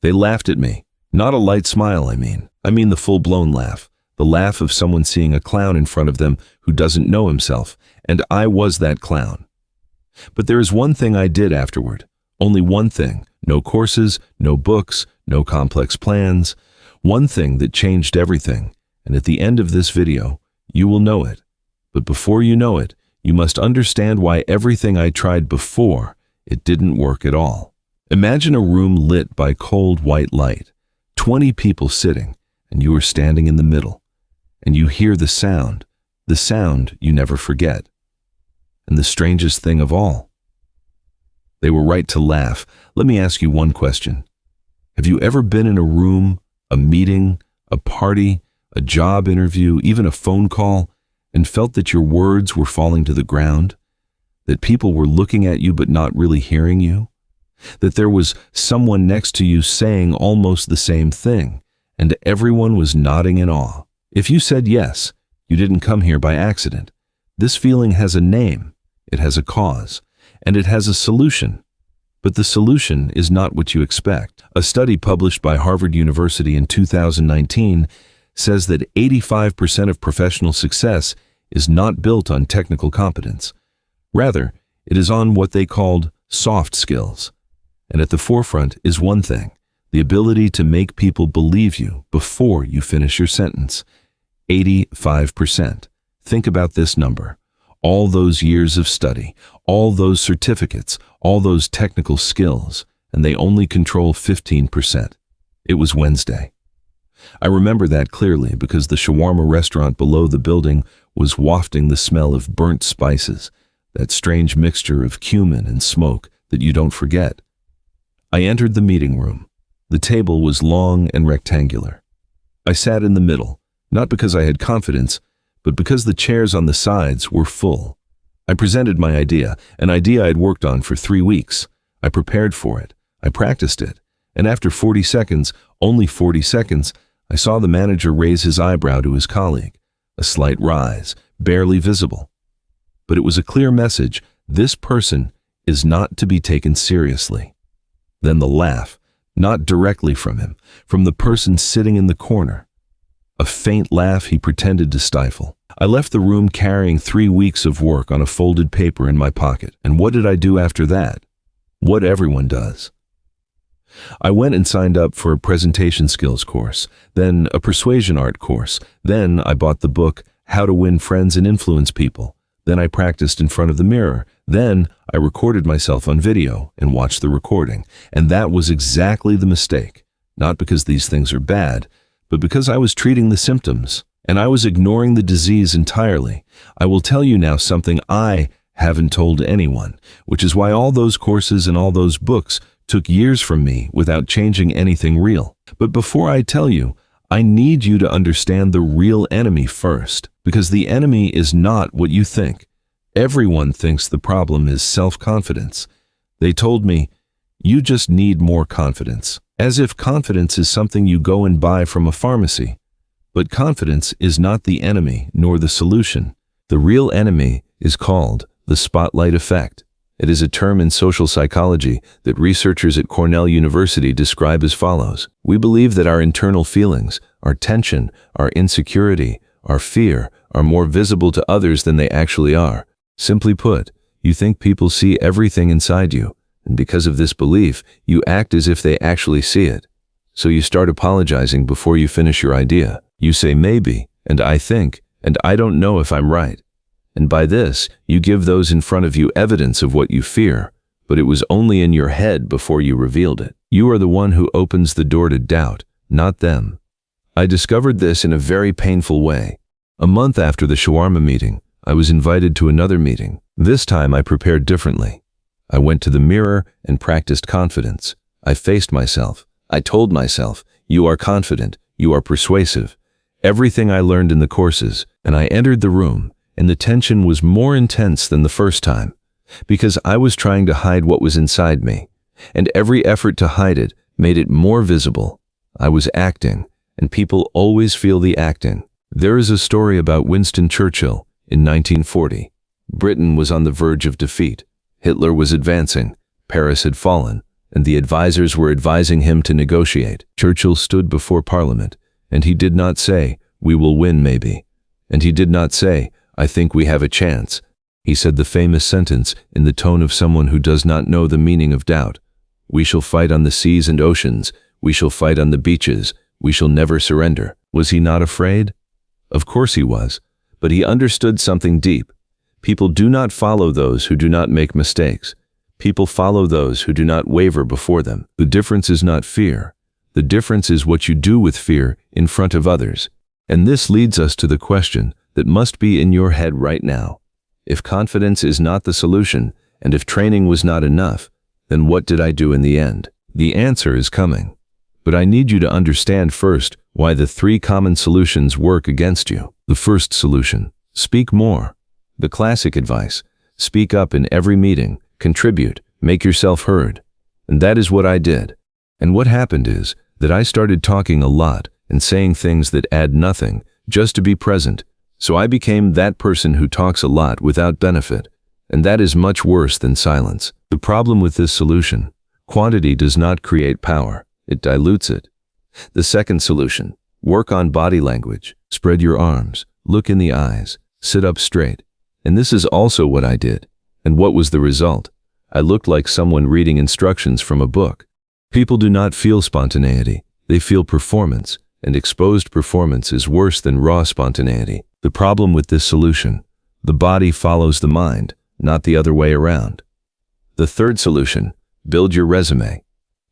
They laughed at me. Not a light smile, I mean. I mean the full-blown laugh. The laugh of someone seeing a clown in front of them who doesn't know himself, and I was that clown. But there is one thing I did afterward. Only one thing. No courses, no books, no complex plans. One thing that changed everything, and at the end of this video, you will know it. But before you know it, you must understand why everything I tried before, it didn't work at all. Imagine a room lit by cold white light, 20 people sitting, and you are standing in the middle, and you hear the sound you never forget. And the strangest thing of all, they were right to laugh. Let me ask you one question. Have you ever been in a room, a meeting, a party, a job interview, even a phone call, and felt that your words were falling to the ground? That people were looking at you but not really hearing you? That there was someone next to you saying almost the same thing, and everyone was nodding in awe? If you said yes, you didn't come here by accident. This feeling has a name, it has a cause, and it has a solution. But the solution is not what you expect. A study published by Harvard University in 2019 says that 85% of professional success is not built on technical competence. Rather, it is on what they called soft skills. And at the forefront is one thing: the ability to make people believe you before you finish your sentence. 85%. Think about this number. All those years of study, all those certificates, all those technical skills, and they only control 15%. It was Wednesday. I remember that clearly because the shawarma restaurant below the building was wafting the smell of burnt spices, that strange mixture of cumin and smoke that you don't forget. I entered the meeting room. The table was long and rectangular. I sat in the middle, not because I had confidence, but because the chairs on the sides were full. I presented my idea, an idea I'd worked on for 3 weeks. I prepared for it. I practiced it. And after 40 seconds, only 40 seconds, I saw the manager raise his eyebrow to his colleague. A slight rise, barely visible. But it was a clear message: this person is not to be taken seriously. Then the laugh, not directly from him, from the person sitting in the corner. A faint laugh he pretended to stifle. I left the room carrying 3 weeks of work on a folded paper in my pocket. And what did I do after that? What everyone does. I went and signed up for a presentation skills course, then a persuasion art course. Then I bought the book, How to Win Friends and Influence People. Then I practiced in front of the mirror. Then I recorded myself on video and watched the recording. And that was exactly the mistake. Not because these things are bad, but because I was treating the symptoms, and I was ignoring the disease entirely. I will tell you now something I haven't told anyone, which is why all those courses and all those books took years from me without changing anything real. But before I tell you, I need you to understand the real enemy first, because the enemy is not what you think. Everyone thinks the problem is self-confidence. They told me, you just need more confidence, as if confidence is something you go and buy from a pharmacy. But confidence is not the enemy nor the solution. The real enemy is called the spotlight effect. It is a term in social psychology that researchers at Cornell University describe as follows. We believe that our internal feelings, our tension, our insecurity, our fear, are more visible to others than they actually are. Simply put, you think people see everything inside you, and because of this belief, you act as if they actually see it. So you start apologizing before you finish your idea. You say maybe, and I think, and I don't know if I'm right. And by this, you give those in front of you evidence of what you fear, but it was only in your head before you revealed it. You are the one who opens the door to doubt, not them. I discovered this in a very painful way. A month after the shawarma meeting, I was invited to another meeting. This time I prepared differently. I went to the mirror and practiced confidence. I faced myself. I told myself, you are confident, you are persuasive. Everything I learned in the courses, and I entered the room, and the tension was more intense than the first time, because I was trying to hide what was inside me, and every effort to hide it made it more visible. I was acting, and people always feel the acting. There is a story about Winston Churchill in 1940. Britain was on the verge of defeat. Hitler was advancing, Paris had fallen, and the advisors were advising him to negotiate. Churchill stood before Parliament, and he did not say, "We will win, maybe." And he did not say, "I think we have a chance." He said the famous sentence in the tone of someone who does not know the meaning of doubt. "We shall fight on the seas and oceans. We shall fight on the beaches. We shall never surrender." Was he not afraid? Of course he was, but he understood something deep. People do not follow those who do not make mistakes. People follow those who do not waver before them. The difference is not fear. The difference is what you do with fear in front of others. And this leads us to the question that must be in your head right now. If confidence is not the solution, and if training was not enough, then what did I do in the end? The answer is coming. But I need you to understand first why the 3 common solutions work against you. The first solution: speak more. The classic advice: speak up in every meeting, contribute, make yourself heard. And that is what I did. And what happened is that I started talking a lot and saying things that add nothing, just to be present. So I became that person who talks a lot without benefit. And that is much worse than silence. The problem with this solution: quantity does not create power. It dilutes it. The second solution: work on body language. Spread your arms, look in the eyes, sit up straight. And this is also what I did. And what was the result? I looked like someone reading instructions from a book. People do not feel spontaneity. They feel performance, and exposed performance is worse than raw spontaneity. The problem with this solution: the body follows the mind, not the other way around. The third solution: build your resume.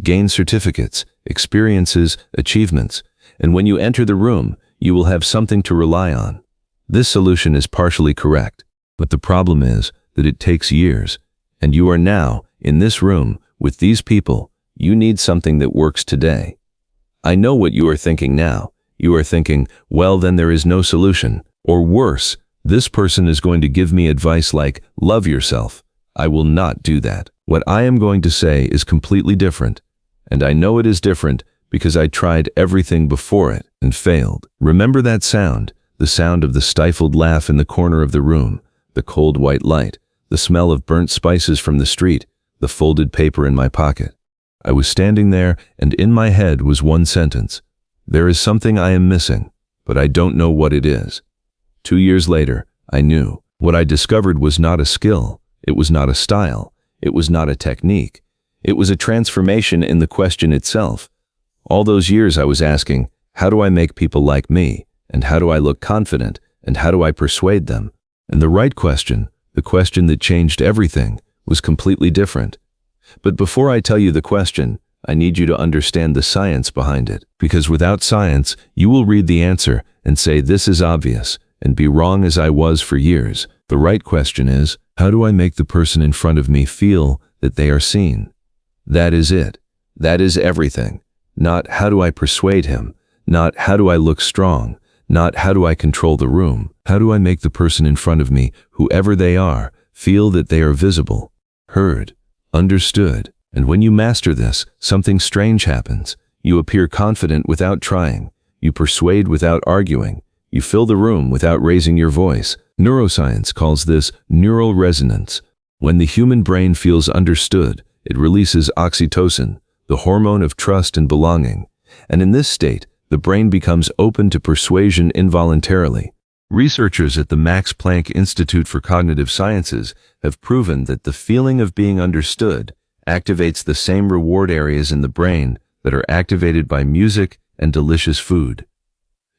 Gain certificates, experiences, achievements, and when you enter the room, you will have something to rely on. This solution is partially correct, but the problem is that it takes years, and you are now, in this room, with these people. You need something that works today. I know what you are thinking now. You are thinking, well, then there is no solution. Or worse, this person is going to give me advice like, love yourself. I will not do that. What I am going to say is completely different. And I know it is different because I tried everything before it and failed. Remember that sound, the sound of the stifled laugh in the corner of the room, the cold white light, the smell of burnt spices from the street, the folded paper in my pocket. I was standing there, and in my head was one sentence: there is something I am missing, but I don't know what it is. 2 years later, I knew. What I discovered was not a skill, it was not a style, it was not a technique. It was a transformation in the question itself. All those years I was asking, how do I make people like me? And how do I look confident? And how do I persuade them? And the right question, the question that changed everything, was completely different. But before I tell you the question, I need you to understand the science behind it. Because without science, you will read the answer and say this is obvious, and be wrong as I was for years. The right question is, how do I make the person in front of me feel that they are seen? That is it. That is everything. Not how do I persuade him, not how do I look strong, not how do I control the room. How do I make the person in front of me, whoever they are, feel that they are visible, heard, understood. And when you master this, something strange happens. You appear confident without trying. You persuade without arguing. You fill the room without raising your voice. Neuroscience calls this neural resonance. When the human brain feels understood, it releases oxytocin, the hormone of trust and belonging. And in this state, the brain becomes open to persuasion involuntarily. Researchers at the Max Planck Institute for Cognitive Sciences have proven that the feeling of being understood activates the same reward areas in the brain that are activated by music and delicious food.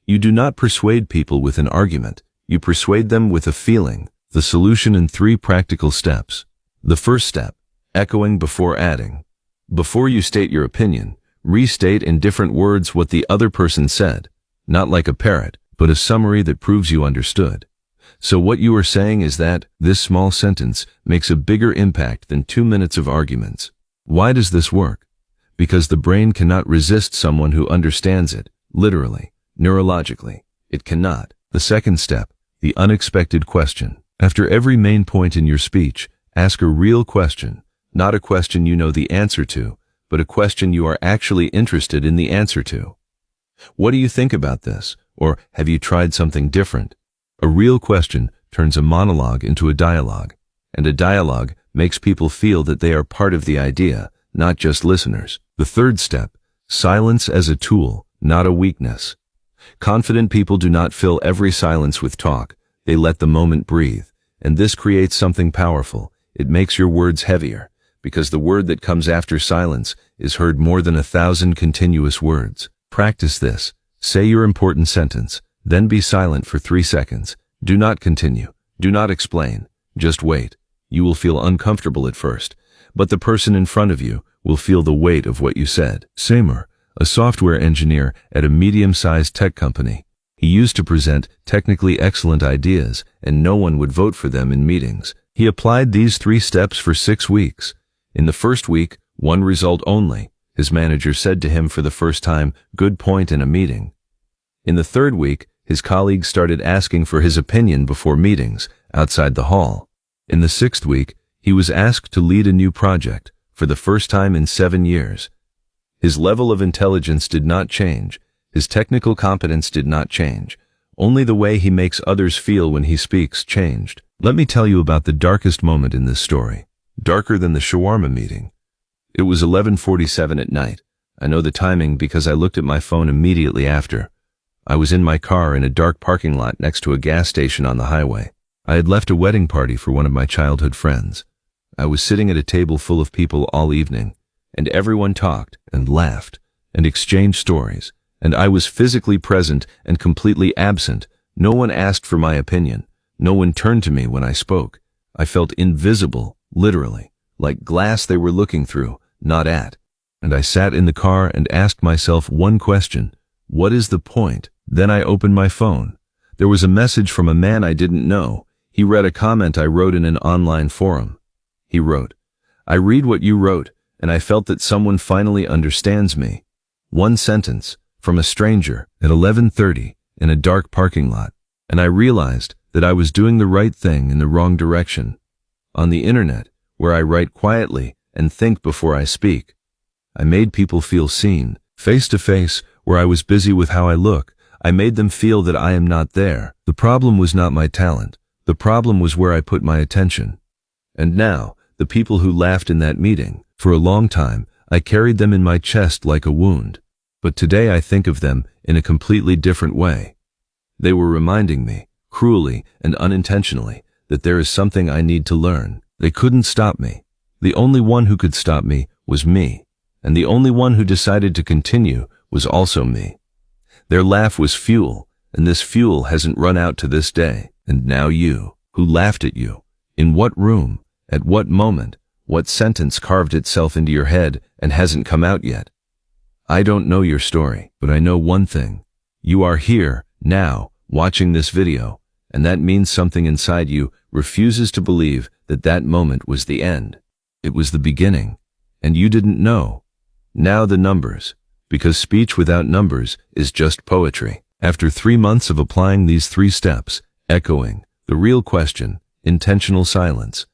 You do not persuade people with an argument. You persuade them with a feeling. The solution in 3 practical steps. The first step: echoing before adding. Before you state your opinion, restate in different words what the other person said, not like a parrot, but a summary that proves you understood. So what you are saying is that this small sentence makes a bigger impact than 2 minutes of arguments. Why does this work? Because the brain cannot resist someone who understands it, literally, neurologically. It cannot. The second step: the unexpected question. After every main point in your speech, ask a real question, not a question you know the answer to, but a question you are actually interested in the answer to. What do you think about this? Or have you tried something different? A real question turns a monologue into a dialogue, and a dialogue makes people feel that they are part of the idea, not just listeners. The third step, silence as a tool, not a weakness. Confident people do not fill every silence with talk. They let the moment breathe. And this creates something powerful. It makes your words heavier, because the word that comes after silence is heard more than 1,000 continuous words. Practice this. Say your important sentence, then be silent for 3 seconds. Do not continue. Do not explain. Just wait. You will feel uncomfortable at first, but the person in front of you will feel the weight of what you said. Seymour, a software engineer at a medium-sized tech company. He used to present technically excellent ideas, and no one would vote for them in meetings. He applied these 3 steps for 6 weeks. In the first week, 1 result only. His manager said to him for the first time, "Good point in a meeting." In the 3rd week, his colleagues started asking for his opinion before meetings, outside the hall. In the 6th week, he was asked to lead a new project, for the first time in 7 years. His level of intelligence did not change. His technical competence did not change. Only the way he makes others feel when he speaks changed. Let me tell you about the darkest moment in this story. Darker than the shawarma meeting. It was 11:47 at night. I know the timing because I looked at my phone immediately after. I was in my car in a dark parking lot next to a gas station on the highway. I had left a wedding party for one of my childhood friends. I was sitting at a table full of people all evening, and everyone talked and laughed and exchanged stories. And I was physically present and completely absent. No one asked for my opinion. No one turned to me when I spoke. I felt invisible, literally, like glass they were looking through, not at. And I sat in the car and asked myself one question: what is the point? Then I opened my phone. There was a message from a man I didn't know. He read a comment I wrote in an online forum. He wrote, "I read what you wrote, and I felt that someone finally understands me." One sentence. From a stranger at 11:30 in a dark parking lot, and I realized that I was doing the right thing in the wrong direction. On the internet, where I write quietly and think before I speak, I made people feel seen. Face to face, where I was busy with how I look, I made them feel that I am not there. The problem was not my talent. The problem was where I put my attention. And now, the people who laughed in that meeting, for a long time, I carried them in my chest like a wound. But today I think of them in a completely different way. They were reminding me, cruelly and unintentionally, that there is something I need to learn. They couldn't stop me. The only one who could stop me was me. And the only one who decided to continue was also me. Their laugh was fuel, and this fuel hasn't run out to this day. And now you, who laughed at you, in what room, at what moment, what sentence carved itself into your head and hasn't come out yet? I don't know your story, but I know one thing. You are here, now, watching this video, and that means something inside you refuses to believe that that moment was the end. It was the beginning, and you didn't know. Now the numbers, because speech without numbers is just poetry. After 3 months of applying these 3 steps, echoing, the real question, intentional silence,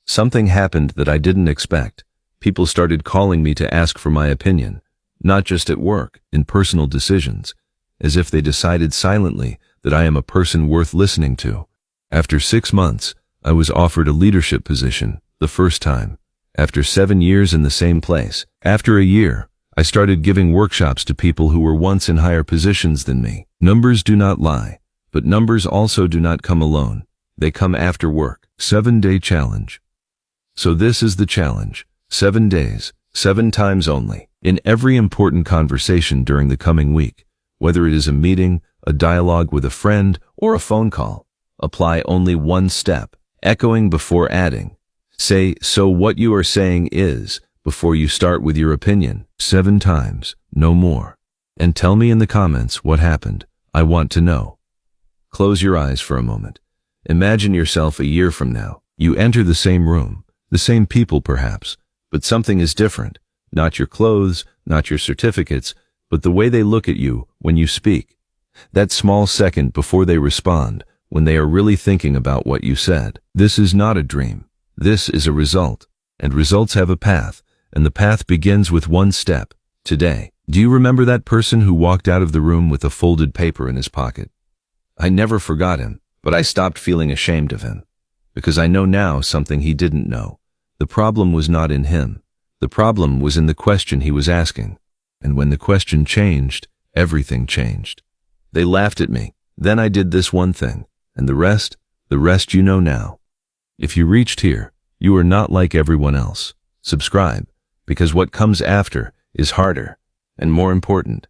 something happened that I didn't expect. People started calling me to ask for my opinion. Not just at work, in personal decisions, as if they decided silently that I am a person worth listening to. After 6 months, I was offered a leadership position, the first time. After 7 years in the same place. After a year, I started giving workshops to people who were once in higher positions than me. Numbers do not lie, but numbers also do not come alone. They come after work. 7-day challenge. So this is the challenge. 7 days, 7 times only. In every important conversation during the coming week, whether it is a meeting, a dialogue with a friend, or a phone call, apply only 1 step, echoing before adding. Say, "So what you are saying is," before you start with your opinion. 7 times, no more. And tell me in the comments what happened. I want to know. Close your eyes for a moment. Imagine yourself a year from now. You enter the same room, the same people perhaps, but something is different. Not your clothes, not your certificates, but the way they look at you when you speak. That small second before they respond, when they are really thinking about what you said. This is not a dream. This is a result. And results have a path, and the path begins with 1 step. Today. Do you remember that person who walked out of the room with a folded paper in his pocket? I never forgot him, but I stopped feeling ashamed of him. Because I know now something he didn't know. The problem was not in him. The problem was in the question he was asking. And when the question changed, everything changed. They laughed at me. Then I did this one thing. And the rest you know now. If you reached here, you are not like everyone else. Subscribe, because what comes after is harder and more important.